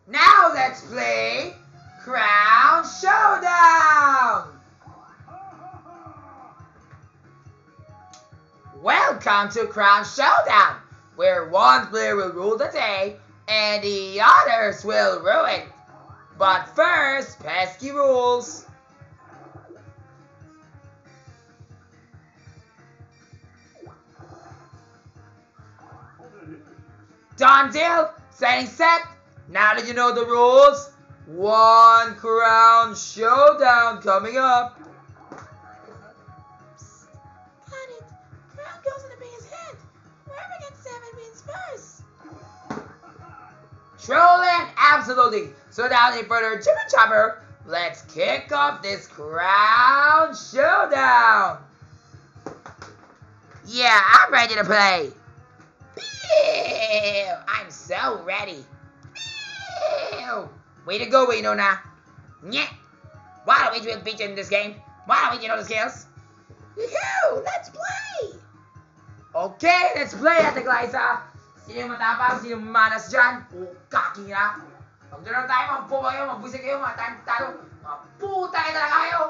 Now let's play Crown Showdown! Welcome to Crown Showdown, where one player will rule the day and the others will rule it. But first, pesky rules. Done deal, setting set. Now that you know the rules, one Crown Showdown coming up. Got it. Crown goes in the biggest hand. Whoever gets 7 wins first. Trolling, absolutely. So without any further chipper chopper, let's kick off this Crown Showdown. Yeah, I'm ready to play. I'm so ready. Way to go, Winona. Yeah. Why don't we beat you in this game? Why don't we know the skills? Yoo-hoo! Let's play! Okay, let's play, Ate Glyza. Sino yung matapang? Sino yung manas dyan? Kaki na. Magdala tayo, mga po kayo, magbusik kayo, mga talo. Mga puta kayo talaga kayo.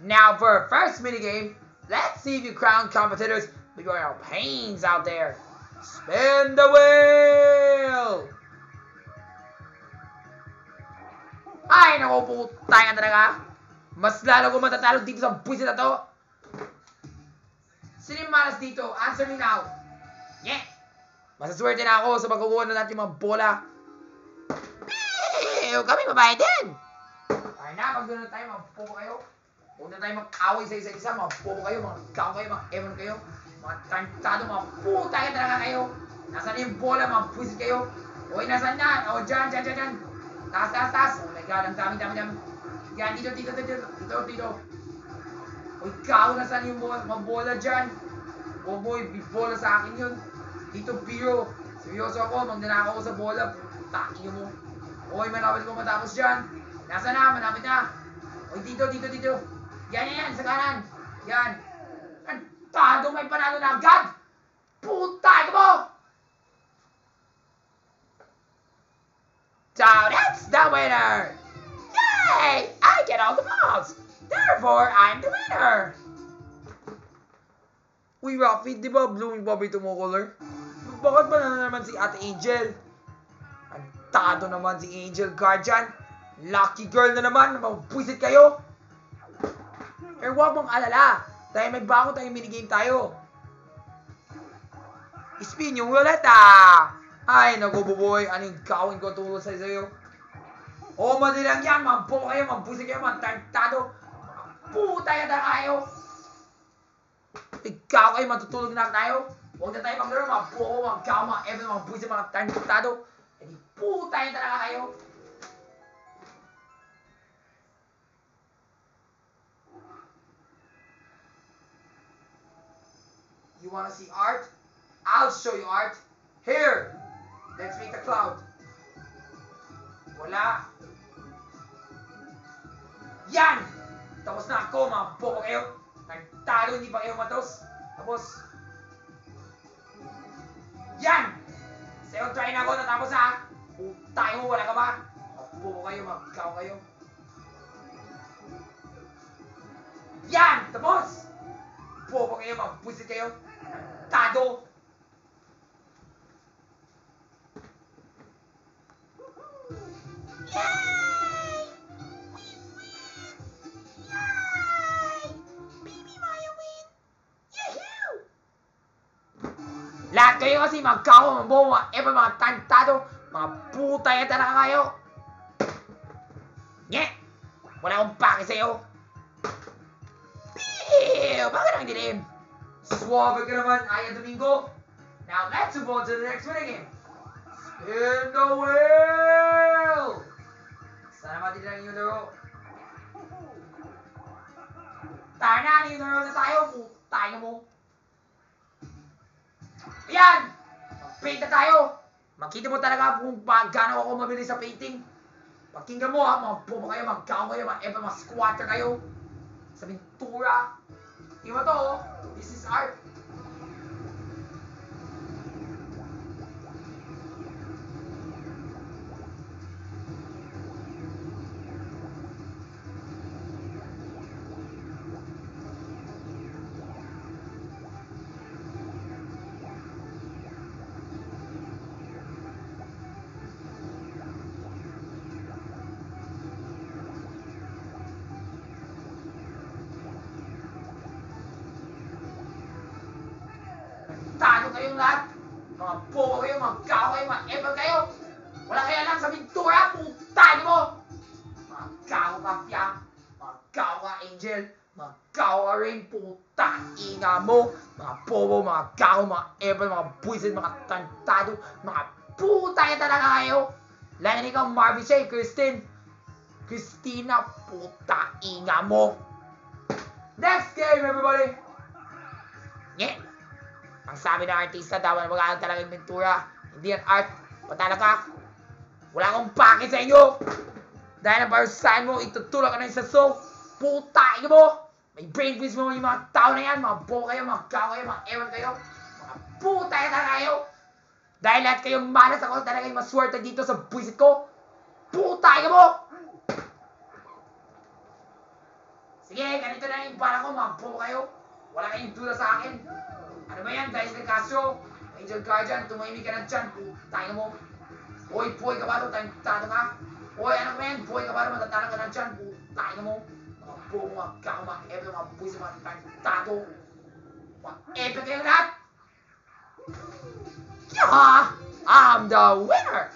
Now for our first minigame, let's see if you crown competitors with your pains out there. Spin the wheel! Ay, naku, puta ka talaga. Mas lalo ko matatalo dito sa buwisit na to. Sino yung malas dito? Answer me now. Yeah. Masaswerte na ako sa pagkukuha na natin mga bola. Kami babae din. Ay na, pag doon na tayo, mga bobo kayo. Huwag na tayo mag-away sa isa-isa. Mga bobo kayo, mga gaw kayo, mga ewan kayo. Mga tantado, mga puta kayo talaga kayo. Nasaan yung bola, mga buwisit kayo. Uy, nasaan na? O, dyan. Taas. Oh my God, ang dami. Yan, dito. Uy, ikaw, nasaan yung mga bola dyan? Oh boy, bola sa akin yun. Dito, biro. Seryoso ako, magnanakaw ako sa bola. Taki mo. Uy, malapit ko matapos dyan. Nasaan na? Malapit na. Uy, dito. Yan, sa kanan. Yan. Tado, may panalo na agad. Puta mo! So that's the winner! Yay! I get all the balls! Therefore, I'm the winner! Uy, Rafi, di ba blooming pa ba ito mo color? Bakit ba na naman si Ate Angel? Ang tado naman si Angel Guardian. Lucky girl na naman, mabwisit kayo. Eh, huwag mong alala. Dahil may bago tayong minigame tayo. Spin yung ruleta. Ay, naku, buboy. Ano yung gawin ko tulad sa iyo? O, madali lang yan. Mabuo kayo, mabusik kayo, matantado. Puta yan na kayo. Ikaw kayo, matutulog na tayo. Huwag na tayo maglaro, mabuo, magaw, mga evan, mga busik, mga tantado. E di puta yan talaga kayo. You wanna see art? I'll show you art. Here! Let's make a cloud. Wala. Yan! Tapos na ako, mga bobo kayo. Nagtalo, hindi pa kayo matos. Tapos, yan! Sayo, try na ako, natapos ha. Tayo mo, wala ka ba? Mga bobo kayo, magaw kayo. Yan! Tapos! Bobo kayo, mabusit kayo. Nagtado. Yay! We win! Yay! Baby Maya win! Yahoo! Lahat kayo kasi magkawa, mabuo, mga tantado, mga puta yan talaga kayo. Nye! Wala akong pake sa'yo. Bakit ang dilim? Suwabe ka naman, Aya Domingo. Now let's move on to the next minigame. Spin the wheel! Sana matilang yung laro. Tara na, yung laro na tayo. Tayo mo. Ayan! Mag-paint na tayo. Makita mo talaga kung gaano ako mabilis sa painting. Pakinggan mo ha, mga bobo kayo, mag-gaw kayo, mga squatter kayo. Sa pintura. Tingnan mo to, oh. This is art. kayo, magkaw kayo, mag-epal kayo. Wala kayo alam sa pintura, putay mo! Magkaw ka, Fiang. Magkaw ka, Angel. Magkaw ka rin, putang ina mo. Mga bobo, mga kaw, mga epal, mga buisit, mga tantado, mga putay talaga kayo. Lalo na ikaw, Marvin Shay, Christina, puta ina mo. Next game, everybody! Yeah. Ang sabi ng artista daw na mag-aaral talaga yung pintura. Hindi yan art. Patala ka. Wala akong pake sa inyo. Dahil ang parusahan mo, itutulak ka na sa soul. Puta ina mo. May brain freeze mo yung mga tao na yan. Mga bo kayo, mga gaw kayo, mga ewan kayo. Mga puta talaga kayo. Dahil lahat kayong malas, ako talaga yung maswerte dito sa buwisit ko. Puta ina mo. Sige, ganito na yung para ko, mga bo kayo. Wala kayong duda sa akin. Ano ba yan, guys? Castro, Angel Guardian, tumahimik ka na dyan. Putay mo. Hoy, boy ka ba ito? Tado ka? Hoy, ano ba yan? Boy ka ba ito? Matatala ka na dyan. Putay mo. Mga buo, mga kako, mga epe, mga buwis, mga tado. Mga epe kayo lahat. Yeah! I'm the winner!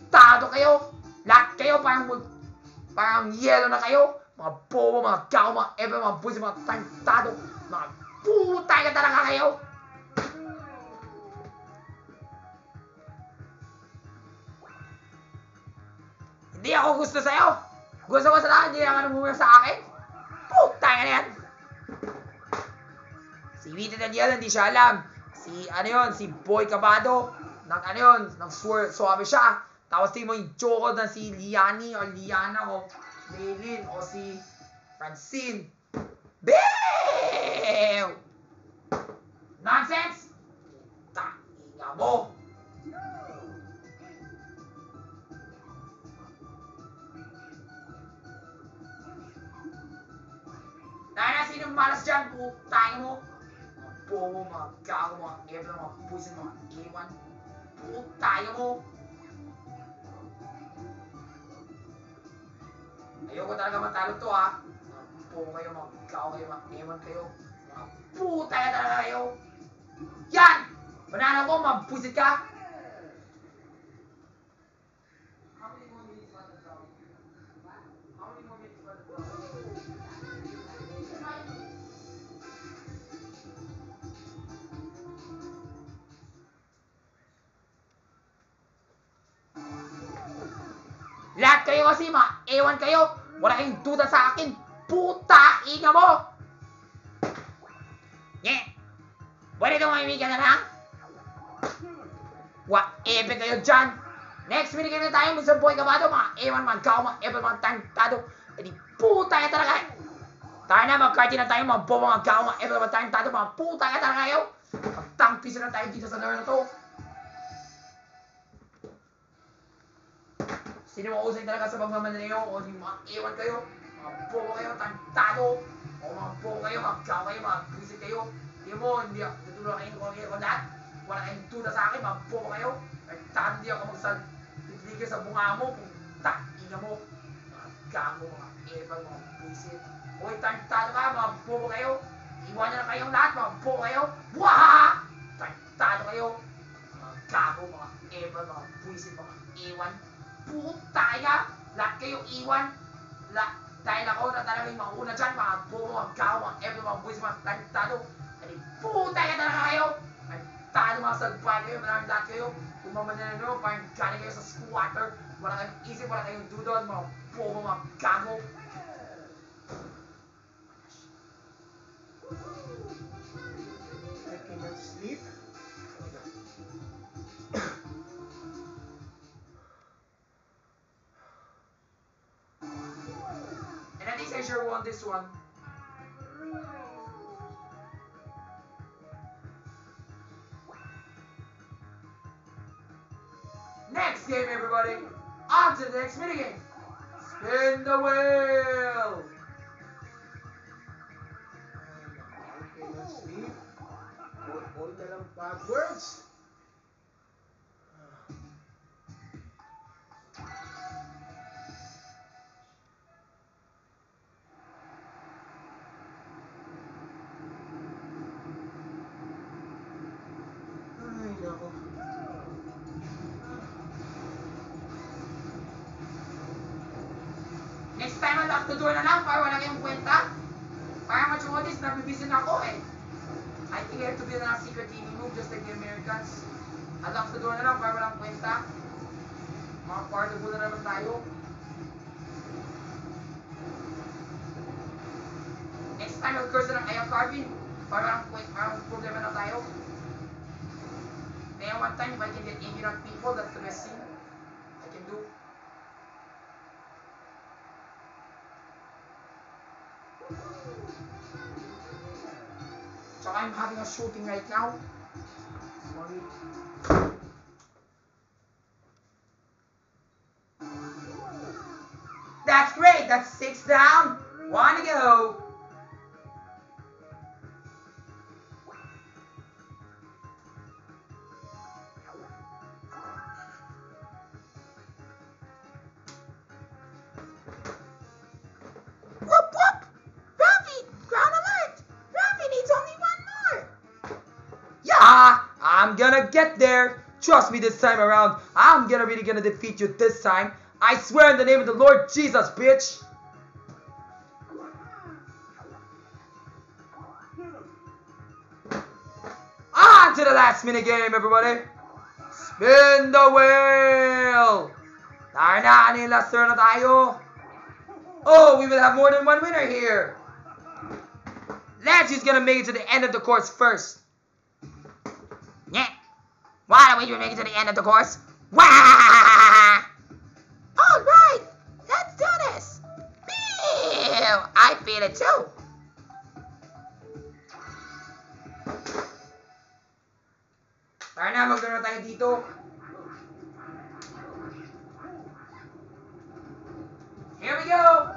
Tado kayo. Lahat kayo parang yellow na kayo. Mga bobo, mga kako, mga epe, mga buwis, mga tado. Mga putay ka talaga kayo. Hindi ako gusto sa'yo. Gusto ko sa lahat, hindi naman umuwi sa akin. Putay ka na yan. Si Vita Daniel, hindi siya alam. Si Boy Cabado, nag-suwabe siya. Tapos tingin mo yung Joko na si Liani o Liana o Maylin o si Francine. Beeeew! Nonsense! Tainga mo! Dahil na sinong malas dyan, putay mo! Mga bobo, mga gago, mga ebla, mga pusin, mga iwan. Putay mo! Ayoko talaga matalo to ha. Mga bobo kayo, mga gago kayo, mga ewan kayo. Mga putay ka talaga kayo. Yan! Manalo ko, mga pusit ka! Lahat kayo kasi, mga ewan kayo. Wala kayong duda sa akin. Puta, inga mo! Nye! Pwede kang mamimig ka na lang? Epe kayo dyan. Next minigay na tayo, Mr. Boy Cabado. Mga ewan, mga gaw, mga epe, mga tantado. E di puta ka talaga. Tayo na, mag-carty na tayo, mga bobo, mga gaw, mga epe, mga tantado. Mga puta ka talaga kayo. Magtangpisa na tayo dito sa laro na to. Sino mo usay talaga sa pagmamanalayo o di mga ewan kayo, mga bobo kayo, tantado, o mga bobo kayo, mga gaw kayo, mga buwisit kayo. Hindi mo, hindi ako, tutulungan kayo kung ano lahat. Wala kayong tuda sa akin, mga bobo kayo. Tantado di ako magsaligay sa bunga mo, kung tainga mo. Mga gago, mga ewan, mga buwisit. Hoy, tantado ka, mga bobo kayo. Iwan na kayong lahat, mga bobo kayo. Buhahaha! Tantado kayo. Mga gago, mga ewan, mga buwisit, mga ewan. Putay ka! Lahat kayo iwan! Dahil ako na talaga yung mauna dyan, mga bobo, mga gaw, mga epe, mga buwis, mga tantado. Ay putay ka talaga kayo! Ay tado mga salbay kayo, maraming lahat kayo. Kung mamanyan nyo, parang galing kayo sa squatter. Wala kayong isip, wala kayong dudon, mga bobo, mga gago. I cannot sleep. And at least I sure won this one. Next game, everybody. On to the next minigame. Spin the wheel. I cannot sleep. All na lang bad words. Ay, nako. Next time, lock the door na lang para wala kayong kwenta. Parang machukotis, nabibisin ako eh. I think I have to build a secret TV move just like the Americans. Lock the door na lang para walang kwenta. Mga portable na naman tayo. Next time, mag-curse na lang kayo, Carvin. Parang problema na tayo. Kaya one time, if I can get ignorant people, that's the best thing I can do. So I'm having a shooting right now. Sorry. That's great. That's 6 down. 1 to go. Whoop whoop! Ralphie, ground alert! Ralphie needs only one more. Yeah, I'm gonna get there. Trust me this time around. I'm really gonna defeat you this time. I swear in the name of the Lord Jesus, bitch. On to the last minute game, everybody. Spin the wheel. Tara na, ano yung last turn na tayo? Oh, we will have more than one winner here. Lancey's gonna make it to the end of the course first. Yeah. Why don't we make it to the end of the course? Wah! All right, let's do this. Ew, I feel it too. Tara na, magkaroon tayo dito. Here we go.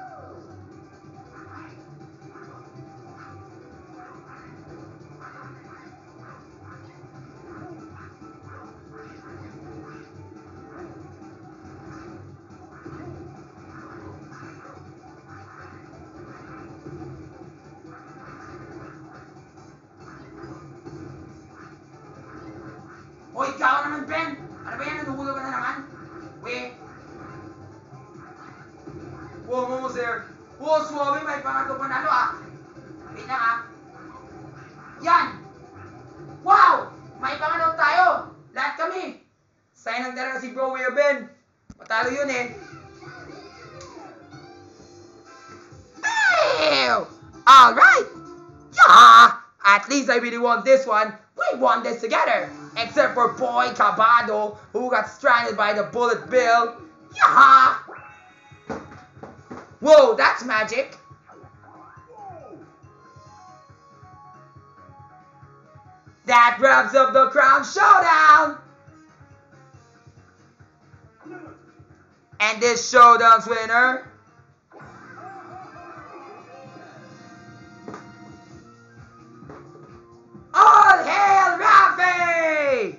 Hoy, ikaw naman, Ben! Ano ba yan? Nadugulo ka na naman? We. Wow, Momo, sir. Wow, swabe, may pangatlo panalo ah. Wait lang ah. Yan! Wow! May pangatlo tayo! Lahat kami! Sayang talaga si Bro Weir Ben. Matalo yun eh. Ew! All right. Yeah! At least I really won this one. We won this together. Except for Boy Cabado, who got stranded by the bullet bill. Yeah! Whoa, that's magic. That wraps up the Crown Showdown. And this showdown's winner, all hail Rafi!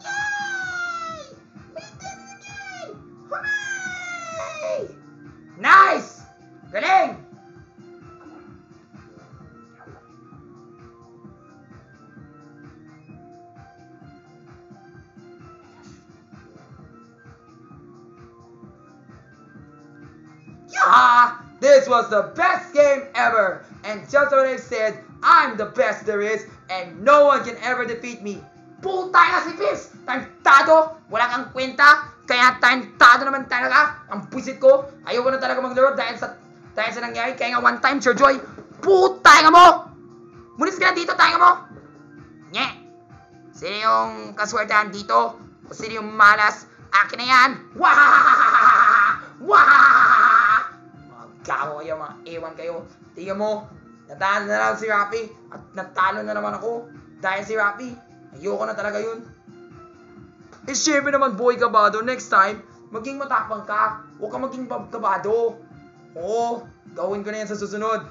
Yay! We did it again! Hooray! Nice! Galing! Yeah! This was the best game ever! And just what I said, I'm the best there is, and no one can ever defeat me. Puta ka si Pips! Tantado! Wala kang kwenta! Kaya tantado naman talaga! Ang pusit ko! Ayoko na talaga maglaro dahil sa nangyari. Kaya nga one time, Sir Joy, puta ka mo! Mulis ka na dito, tayo mo! Nye! Sino yung kaswertahan dito? O sino yung malas? Akin na yan! Wah! Wah! Mga gago kayo, mga ewan kayo. Tingnan mo, natalo na lang si Rafi at natalo na naman ako. Dahil si Rafi, ayoko na talaga yun. Eh syempre naman, Boy Cabado, next time, maging matapang ka. Huwag ka maging kabado. Oo, gawin ko na yan sa susunod.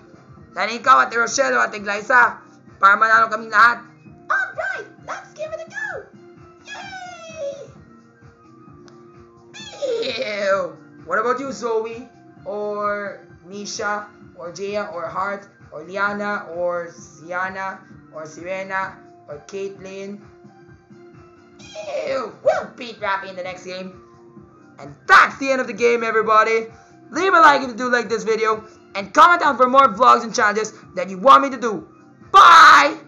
Sana ikaw, Ate Rochelle, Ate Glyza, para manalo kami lahat. Alright, let's give it a go! Yay! Ew! What about you, Zoe? Or Nisha? Or Jaya? Or Hart? Or Liana? Or Sienna? Or Sirena? Or Caitlyn? Ew! We'll beat Rafi in the next game. And that's the end of the game, everybody. Leave a like if you do like this video. And comment down for more vlogs and challenges that you want me to do. Bye!